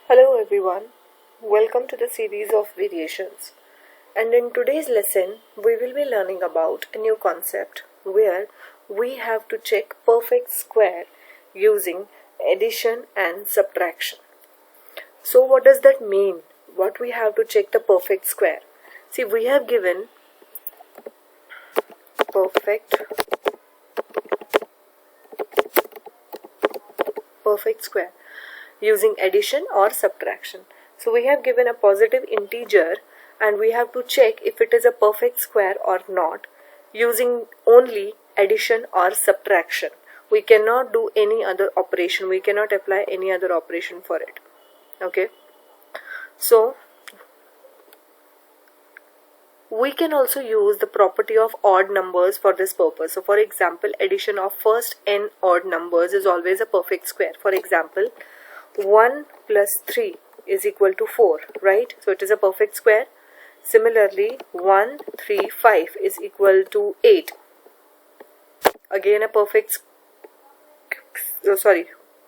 Hello everyone, welcome to the series of variations, and in today's lesson we will be learning about a new concept where we have to check perfect square using addition and subtraction. So what does that mean? What we have to check the perfect square? See, we have given perfect square using addition or subtraction. So we have given a positive integer and we have to check if it is a perfect square or not using only addition or subtraction. We cannot do any other operation. We cannot apply any other operation for it. Okay. So we can also use the property of odd numbers for this purpose. So for example, addition of first n odd numbers is always a perfect square. For example, 1 plus 3 is equal to 4, right? So it is a perfect square. Similarly, 1, 3, 5 is equal to 8. Again a perfect,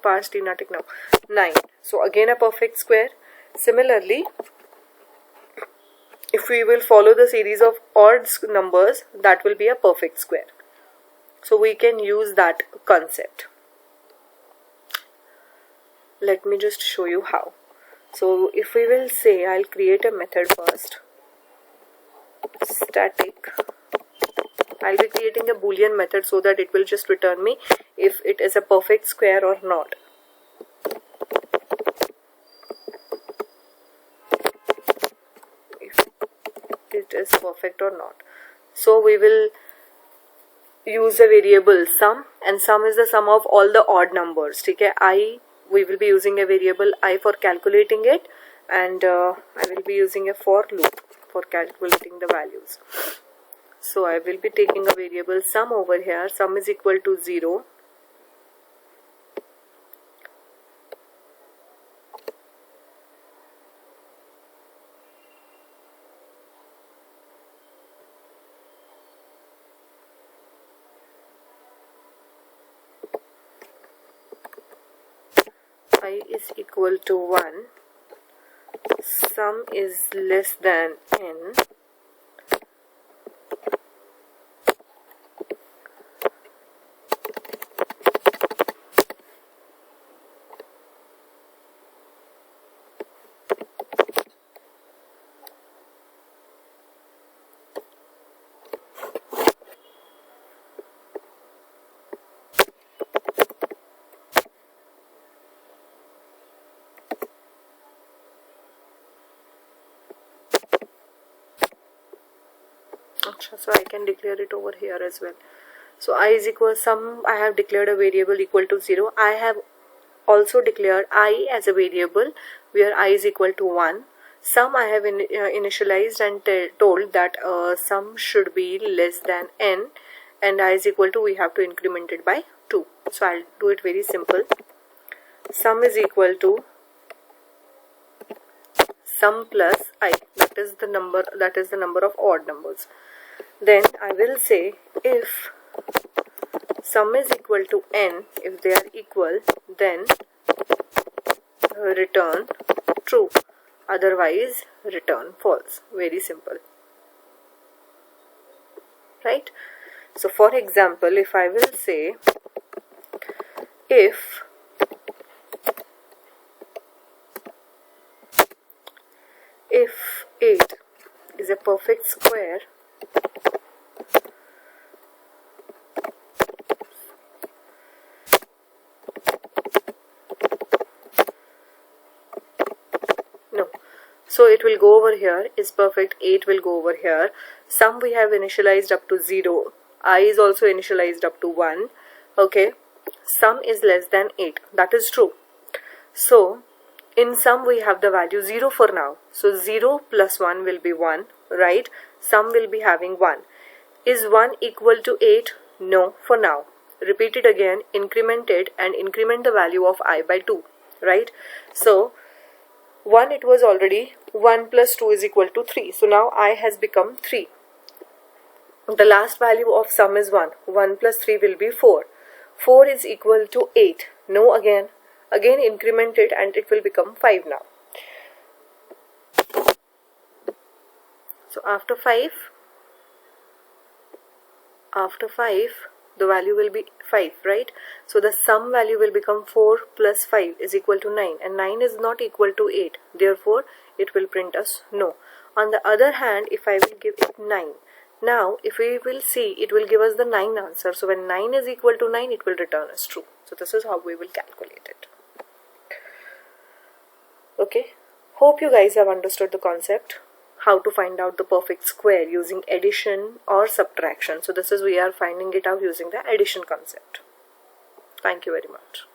past thematic now, 9. So again a perfect square. Similarly, if we will follow the series of odd numbers, that will be a perfect square. So we can use that concept. Let me just show you how. So if we will say, I'll create a method first, static. I'll be creating a boolean method so that it will just return me if it is a perfect square or not. If it is perfect or not. So we will use a variable sum, and sum is the sum of all the odd numbers. Okay, we will be using a variable I for calculating it, and I will be using a for loop for calculating the values. So I will be taking a variable sum over here. Sum is equal to 0. I is equal to 1, sum is less than n, so I can declare it over here as well. So I is equal sum, I have declared a variable equal to 0. I have also declared I as a variable where I is equal to 1. Sum I have initialized and told that sum should be less than n, and I is equal to, we have to increment it by 2. So I'll do it very simple. Sum is equal to sum plus I, that is the number of odd numbers. Then I will say if sum is equal to n, if they are equal, then return true, otherwise return false. Very simple, right? So for example, if I will say if if 8 is a perfect square, so it will go over here, is perfect, 8 will go over here. Sum we have initialized up to 0. I is also initialized up to 1. Okay. Sum is less than 8. That is true. So in sum we have the value 0 for now. So 0 plus 1 will be 1, right? Sum will be having 1. Is 1 equal to 8? No, for now. Repeat it again, increment it, and increment the value of I by 2, right? So 1, it was already 1 plus 2 is equal to 3. So now I has become 3. The last value of sum is 1. 1 plus 3 will be 4. 4 is equal to 8. No, again, Again increment it and it will become 5 now. So after 5 the value will be 5, right? So the sum value will become 4 plus 5 is equal to 9, and 9 is not equal to 8, therefore it will print us no. On the other hand, if I will give it 9, now if we will see, it will give us the 9 answer. So when 9 is equal to 9, it will return us true. So this is how we will calculate it. Okay, hope you guys have understood the concept, how to find out the perfect square using addition or subtraction. So this is, we are finding it out using the addition concept. Thank you very much.